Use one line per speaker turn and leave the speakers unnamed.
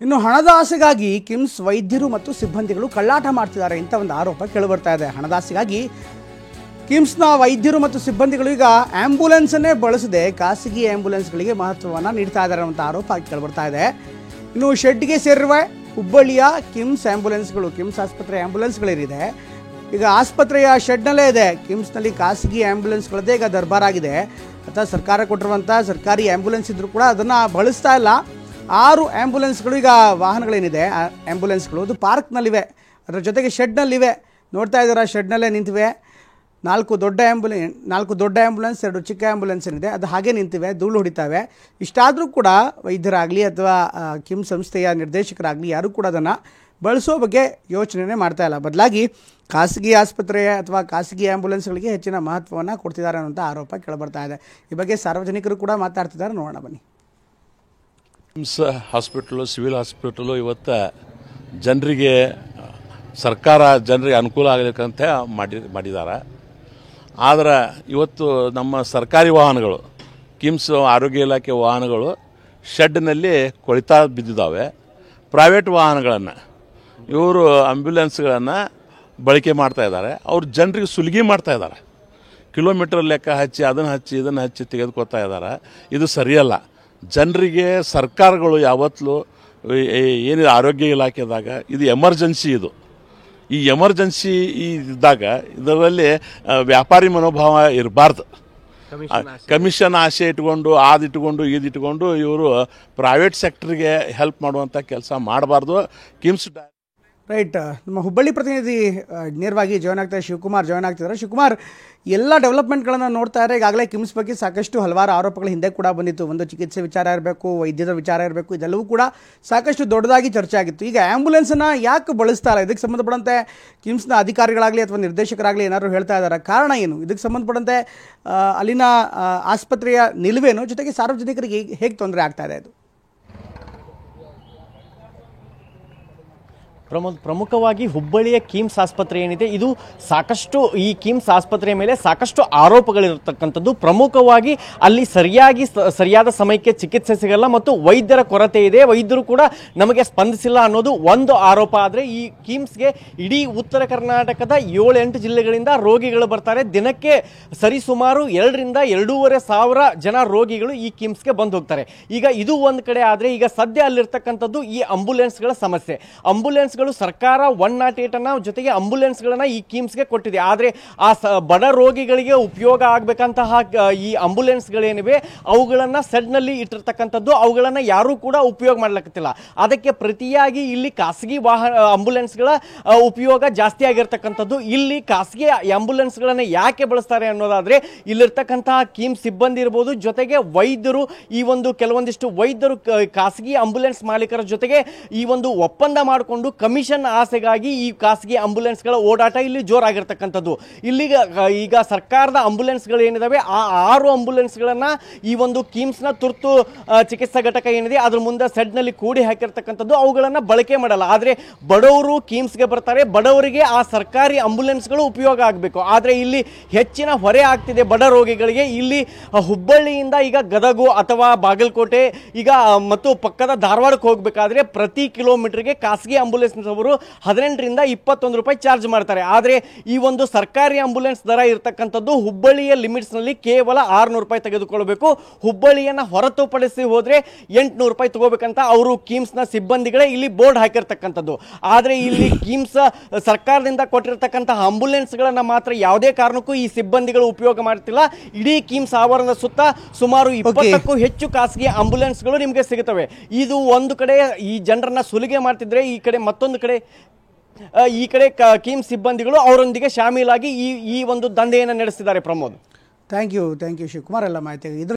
ಇನ್ನು ಹಣದ ಆಸೆಗಾಗಿ ಕಿಮ್ಸ್ ವೈದ್ಯರು ಮತ್ತು ಸಿಬ್ಬಂದಿಗಳು ಕಳ್ಳಾಟ ಮಾಡ್ತಿದ್ದಾರೆ ಅಂತ ಒಂದು ಆರೋಪ ಕೇಳಿಬರ್ತಾ ಇದೆ. ಹಣದ ಆಸೆಗಾಗಿ ಕಿಮ್ಸ್ನ ವೈದ್ಯರು ಮತ್ತು ಸಿಬ್ಬಂದಿಗಳು ಈಗ ಆ್ಯಂಬುಲೆನ್ಸನ್ನೇ ಬಳಸದೆ ಖಾಸಗಿ ಆ್ಯಂಬುಲೆನ್ಸ್ಗಳಿಗೆ ಮಹತ್ವವನ್ನು ನೀಡ್ತಾ ಇದ್ದಾರೆ ಅಂತ ಆರೋಪ ಕೇಳಿಬರ್ತಾ ಇದೆ. ಇನ್ನು ಶೆಡ್ಗೆ ಸೇರಿರುವ ಹುಬ್ಬಳ್ಳಿಯ ಕಿಮ್ಸ್ ಆ್ಯಂಬುಲೆನ್ಸ್ಗಳು, ಕಿಮ್ಸ್ ಆಸ್ಪತ್ರೆ ಆ್ಯಂಬುಲೆನ್ಸ್ಗಳಿದೆ. ಈಗ ಆಸ್ಪತ್ರೆಯ ಶೆಡ್ನಲ್ಲೇ ಇದೆ. ಕಿಮ್ಸ್ನಲ್ಲಿ ಖಾಸಗಿ ಆ್ಯಂಬುಲೆನ್ಸ್ಗಳದ್ದೇ ಈಗ ದರ್ಬಾರಾಗಿದೆ. ಅಥವಾ ಸರ್ಕಾರ ಕೊಟ್ಟಿರುವಂಥ ಸರ್ಕಾರಿ ಆ್ಯಂಬುಲೆನ್ಸ್ ಇದ್ದರೂ ಕೂಡ ಅದನ್ನು ಬಳಸ್ತಾ ಇಲ್ಲ. 6 ಆ್ಯಂಬುಲೆನ್ಸ್ಗಳು ಈಗ ವಾಹನಗಳೇನಿದೆ ಆ್ಯಂಬುಲೆನ್ಸ್ಗಳು ಅದು ಪಾರ್ಕ್ನಲ್ಲಿವೆ, ಅದರ ಜೊತೆಗೆ ಶೆಡ್ನಲ್ಲಿವೆ. ನೋಡ್ತಾ ಇದ್ದಾರೆ, ಶೆಡ್ನಲ್ಲೇ ನಿಂತಿವೆ. 4 ದೊಡ್ಡ ಆ್ಯಂಬುಲೆನ್ಸ್ 2 ಚಿಕ್ಕ ಆ್ಯಂಬುಲೆನ್ಸ್ ಏನಿದೆ ಅದು ಹಾಗೆ ನಿಂತಿವೆ, ಧೂಳು ಹೊಡಿತಾವೆ. ಇಷ್ಟಾದರೂ ಕೂಡ ವೈದ್ಯರಾಗಲಿ ಅಥವಾ ಕಿಮ್ಸ್ ಸಂಸ್ಥೆಯ ನಿರ್ದೇಶಕರಾಗಲಿ ಯಾರೂ ಕೂಡ ಅದನ್ನು ಬಳಸೋ ಬಗ್ಗೆ ಯೋಚನೆ ಮಾಡ್ತಾ ಇಲ್ಲ. ಬದಲಾಗಿ ಖಾಸಗಿ ಆಸ್ಪತ್ರೆ ಅಥವಾ ಖಾಸಗಿ ಆ್ಯಂಬುಲೆನ್ಸ್ಗಳಿಗೆ ಹೆಚ್ಚಿನ ಮಹತ್ವವನ್ನು ಕೊಡ್ತಿದ್ದಾರೆ ಅನ್ನೋಂಥ ಆರೋಪ ಕೇಳಿಬರ್ತಾ ಇದೆ. ಈ ಬಗ್ಗೆ ಸಾರ್ವಜನಿಕರು ಕೂಡ ಮಾತಾಡ್ತಿದ್ದಾರೆ, ನೋಡೋಣ ಬನ್ನಿ.
ಕಿಮ್ಸ್ ಹಾಸ್ಪಿಟಲು, ಸಿವಿಲ್ ಹಾಸ್ಪಿಟಲು ಇವತ್ತು ಜನರಿಗೆ ಜನರಿಗೆ ಅನುಕೂಲ ಆಗಲಿಕ್ಕಂತ ಮಾಡಿದ್ದಾರೆ. ಆದರೆ ಇವತ್ತು ನಮ್ಮ ಸರ್ಕಾರಿ ವಾಹನಗಳು, ಕಿಮ್ಸ್ ಆರೋಗ್ಯ ಇಲಾಖೆ ವಾಹನಗಳು ಶೆಡ್ನಲ್ಲಿ ಕೊಳಿತಾ ಬಿದ್ದಿದ್ದಾವೆ. ಪ್ರೈವೇಟ್ ವಾಹನಗಳನ್ನು ಇವರು ಆಂಬ್ಯುಲೆನ್ಸ್ಗಳನ್ನು ಬಳಕೆ ಮಾಡ್ತಾ ಇದ್ದಾರೆ. ಅವ್ರು ಜನರಿಗೆ ಸುಲಿಗೆ ಮಾಡ್ತಾ ಇದ್ದಾರೆ. ಕಿಲೋಮೀಟರ್ ಲೆಕ್ಕ ಹಚ್ಚಿ ಇದನ್ನು ಹಚ್ಚಿ ತೆಗೆದುಕೊಳ್ತಾ ಇದ್ದಾರೆ. ಇದು ಸರಿಯಲ್ಲ. ಜನರಿಗೆ ಸರ್ಕಾರಗಳು ಯಾವತ್ತೂ ಏನಿದೆ ಆರೋಗ್ಯ ಇಲಾಖೆದಾಗ ಇದು ಎಮರ್ಜೆನ್ಸಿ, ಈ ಎಮರ್ಜೆನ್ಸಿ ಇದ್ದಾಗ ಇದರಲ್ಲಿ ವ್ಯಾಪಾರಿ ಮನೋಭಾವ ಇರಬಾರ್ದು. ಕಮಿಷನ್ ಆಸೆ ಇಟ್ಕೊಂಡು ಇದಿಟ್ಕೊಂಡು ಇವರು ಪ್ರೈವೇಟ್ ಸೆಕ್ಟರ್ಗೆ ಹೆಲ್ಪ್ ಮಾಡುವಂಥ ಕೆಲಸ ಮಾಡಬಾರ್ದು. ಕಿಮ್ಸ್
ರೈಟ್. ನಮ್ಮ ಹುಬ್ಬಳ್ಳಿ ಪ್ರತಿನಿಧಿ ನೇರವಾಗಿ ಜಾಯ್ನ್ ಆಗ್ತಾರೆ, ಶಿವಕುಮಾರ್ ಜಾಯ್ನ್ ಆಗ್ತಿದ್ದಾರೆ. ಶಿವಕುಮಾರ್, ಎಲ್ಲ ಡೆವಲಪ್ಮೆಂಟ್ಗಳನ್ನು ನೋಡ್ತಾ ಇದ್ದಾರೆ. ಈಗಾಗಲೇ ಕಿಮ್ಸ್ ಬಗ್ಗೆ ಸಾಕಷ್ಟು ಹಲವಾರು ಆರೋಪಗಳು ಹಿಂದೆ ಕೂಡ ಬಂದಿತ್ತು. ಒಂದು ಚಿಕಿತ್ಸೆ ವಿಚಾರ ಇರಬೇಕು, ವೈದ್ಯದ ವಿಚಾರ ಇರಬೇಕು, ಇದೆಲ್ಲವೂ ಕೂಡ ಸಾಕಷ್ಟು ದೊಡ್ಡದಾಗಿ ಚರ್ಚೆ ಆಗಿತ್ತು. ಈಗ ಆ್ಯಂಬುಲೆನ್ಸನ್ನು ಯಾಕೆ ಬಳಸ್ತಾ ಇಲ್ಲ? ಇದಕ್ಕೆ ಸಂಬಂಧಪಟ್ಟಂತೆ ಕಿಮ್ಸ್ನ ಅಧಿಕಾರಿಗಳಾಗಲಿ ಅಥವಾ ನಿರ್ದೇಶಕರಾಗಲಿ ಏನಾದರೂ ಹೇಳ್ತಾ ಇದ್ದಾರೆ? ಕಾರಣ ಏನು? ಇದಕ್ಕೆ ಸಂಬಂಧಪಟ್ಟಂತೆ ಅಲ್ಲಿನ ಆಸ್ಪತ್ರೆಯ ನಿಲುವೇನು, ಜೊತೆಗೆ ಸಾರ್ವಜನಿಕರಿಗೆ ಹೇಗೆ ತೊಂದರೆ ಆಗ್ತಾ ಇದೆ? ಅದು
ಪ್ರಮುಖವಾಗಿ ಹುಬ್ಬಳ್ಳಿಯ ಕಿಮ್ಸ್ ಆಸ್ಪತ್ರೆ ಏನಿದೆ, ಇದು ಸಾಕಷ್ಟು ಈ ಕಿಮ್ಸ್ ಆಸ್ಪತ್ರೆಯ ಮೇಲೆ ಸಾಕಷ್ಟು ಆರೋಪಗಳಿರತಕ್ಕಂಥದ್ದು. ಪ್ರಮುಖವಾಗಿ ಅಲ್ಲಿ ಸರಿಯಾದ ಸಮಯಕ್ಕೆ ಚಿಕಿತ್ಸೆ ಸಿಗಲ್ಲ ಮತ್ತು ವೈದ್ಯರ ಕೊರತೆ ಇದೆ, ವೈದ್ಯರು ಕೂಡ ನಮಗೆ ಸ್ಪಂದಿಸಿಲ್ಲ ಅನ್ನೋದು ಒಂದು ಆರೋಪ. ಆದರೆ ಈ ಕಿಮ್ಸ್ಗೆ ಇಡೀ ಉತ್ತರ ಕರ್ನಾಟಕದ 7-8 ಜಿಲ್ಲೆಗಳಿಂದ ರೋಗಿಗಳು ಬರ್ತಾರೆ. ದಿನಕ್ಕೆ ಸರಿಸುಮಾರು 2,000-2,500 ಸಾವಿರ ಜನ ರೋಗಿಗಳು ಈ ಕಿಮ್ಸ್ಗೆ ಬಂದು ಹೋಗ್ತಾರೆ. ಈಗ ಇದು ಒಂದು ಕಡೆ ಆದರೆ, ಈಗ ಸದ್ಯ ಅಲ್ಲಿರ್ತಕ್ಕಂಥದ್ದು ಈ ಆಂಬುಲೆನ್ಸ್ಗಳ ಸಮಸ್ಯೆ. ಆಂಬುಲೆನ್ಸ್ ಸರ್ಕಾರ 108 ಅನ್ನ ಜೊತೆಗೆ ಆಂಬುಲೆನ್ಸ್ಗಳನ್ನ ಈ ಕಿಮ್ಸ್ಗೆ ಕೊಟ್ಟಿದೆ. ಆದರೆ ಆ ಬಡ ರೋಗಿಗಳಿಗೆ ಉಪಯೋಗ ಆಗಬೇಕಂತಹ ಈ ಆಂಬುಲೆನ್ಸ್ಗಳೇನಿವೆ ಅವುಗಳನ್ನ ಸೆಡ್ನಲ್ಲಿ ಇಟ್ಟಿರ್ತಕ್ಕಂಥದ್ದು, ಅವುಗಳನ್ನ ಯಾರೂ ಕೂಡ ಉಪಯೋಗ ಮಾಡ್ಲಿಕ್ಕಿಲ್ಲ. ಅದಕ್ಕೆ ಪ್ರತಿಯಾಗಿ ಇಲ್ಲಿ ಖಾಸಗಿ ಆಂಬುಲೆನ್ಸ್ಗಳ ಉಪಯೋಗ ಜಾಸ್ತಿ ಆಗಿರ್ತಕ್ಕಂಥದ್ದು. ಇಲ್ಲಿ ಖಾಸಗಿ ಆಂಬುಲೆನ್ಸ್ಗಳನ್ನ ಯಾಕೆ ಬಳಸ್ತಾರೆ ಅನ್ನೋದಾದ್ರೆ, ಇಲ್ಲಿರ್ತಕ್ಕಂತಹ ಕಿಮ್ಸ್ ಸಿಬ್ಬಂದಿ ಇರ್ಬೋದು, ಜೊತೆಗೆ ವೈದ್ಯರು, ಈ ಒಂದು ಕೆಲವೊಂದಿಷ್ಟು ವೈದ್ಯರು ಖಾಸಗಿ ಆಂಬುಲೆನ್ಸ್ ಮಾಲೀಕರ ಜೊತೆಗೆ ಈ ಒಂದು ಒಪ್ಪಂದ ಮಾಡಿಕೊಂಡು ಕಮಿಷನ್ ಆಸೆಗಾಗಿ ಈ ಖಾಸಗಿ ಆಂಬುಲೆನ್ಸ್ಗಳ ಓಡಾಟ ಇಲ್ಲಿ ಜೋರಾಗಿರ್ತಕ್ಕಂಥದ್ದು. ಇಲ್ಲಿಗ ಈಗ ಸರ್ಕಾರದ ಆಂಬುಲೆನ್ಸ್ಗಳು ಏನಿದಾವೆ ಆ 6 ಆಂಬುಲೆನ್ಸ್ಗಳನ್ನ ಈ ಒಂದು ಕಿಮ್ಸ್ನ ತುರ್ತು ಚಿಕಿತ್ಸಾ ಘಟಕ ಏನಿದೆ ಅದ್ರ ಮುಂದೆ ಸೆಡ್ನಲ್ಲಿ ಕೂಡಿ ಹಾಕಿರ್ತಕ್ಕಂಥದ್ದು, ಅವುಗಳನ್ನ ಬಳಕೆ ಮಾಡಲ್ಲ. ಆದರೆ ಬಡವರು ಕಿಮ್ಸ್ಗೆ ಬರ್ತಾರೆ, ಬಡವರಿಗೆ ಆ ಸರ್ಕಾರಿ ಆಂಬುಲೆನ್ಸ್ಗಳು ಉಪಯೋಗ ಆಗಬೇಕು. ಆದರೆ ಇಲ್ಲಿ ಹೆಚ್ಚಿನ ಹೊರೆ ಆಗ್ತಿದೆ ಬಡ ರೋಗಿಗಳಿಗೆ. ಇಲ್ಲಿ ಹುಬ್ಬಳ್ಳಿಯಿಂದ ಈಗ ಗದಗು ಅಥವಾ ಬಾಗಲಕೋಟೆ ಈಗ ಮತ್ತು ಪಕ್ಕದ ಧಾರವಾಡಕ್ಕೆ ಹೋಗಬೇಕಾದ್ರೆ ಪ್ರತಿ ಕಿಲೋಮೀಟರ್ಗೆ ಖಾಸಗಿ ಆಂಬುಲೆನ್ಸ್ ಅವರು 18ರಿಂದ 21 ರೂಪಾಯಿ ಚಾರ್ಜ್ ಮಾಡ್ತಾರೆ. ಆದರೆ ಈ ಒಂದು ಸರ್ಕಾರಿ ಆಂಬುಲೆನ್ಸ್ ದರ ಇರತಕ್ಕಂಥದ್ದು ಹುಬ್ಬಳ್ಳಿಯ ಲಿಮಿಟ್ಸ್ ನಲ್ಲಿ ಕೇವಲ 600 ರೂಪಾಯಿ ತೆಗೆದುಕೊಳ್ಳಬೇಕು. ಹುಬ್ಬಳ್ಳಿಯನ್ನ ಹೊರತುಪಡಿಸಿ ಹೋದ್ರೆ 800 ರೂಪಾಯಿ ತಗೋಬೇಕಂತ ಅವರು ಕಿಮ್ಸ್ ನ ಸಿಬ್ಬಂದಿಗಳೇ ಇಲ್ಲಿ ಬೋರ್ಡ್ ಹಾಕಿರ್ತಕ್ಕಂಥದ್ದು. ಆದರೆ ಇಲ್ಲಿ ಕಿಮ್ಸ್ ಸರ್ಕಾರದಿಂದ ಕೊಟ್ಟಿರ್ತಕ್ಕಂತಹ ಆಂಬುಲೆನ್ಸ್ ಗಳನ್ನ ಮಾತ್ರ ಯಾವುದೇ ಕಾರಣಕ್ಕೂ ಈ ಸಿಬ್ಬಂದಿಗಳು ಉಪಯೋಗ ಮಾಡ್ತಿಲ್ಲ. ಇಡೀ ಕಿಮ್ಸ್ ಆವರಣದ ಸುತ್ತ ಸುಮಾರು 20ಕ್ಕೂ ಹೆಚ್ಚು ಖಾಸಗಿ ಆಂಬುಲೆನ್ಸ್ಗಳು ನಿಮಗೆ ಸಿಗುತ್ತವೆ. ಇದು ಒಂದು ಕಡೆ ಈ ಜನರನ್ನ ಸುಲಿಗೆ ಮಾಡ್ತಿದ್ರೆ, ಮತ್ತೊಂದು ಕಡೆ ಕಿಮ್ಸ್ ಸಿಬ್ಬಂದಿಗಳು ಅವರೊಂದಿಗೆ ಶಾಮೀಲಾಗಿ ಈ ಒಂದು ದಂಧೆಯನ್ನು ನಡೆಸಿದ್ದಾರೆ. ಪ್ರಮೋದ್,
ಥ್ಯಾಂಕ್ ಯು ಶಿವಕುಮಾರ್ ಎಲ್ಲ ಮಾಹಿತಿ.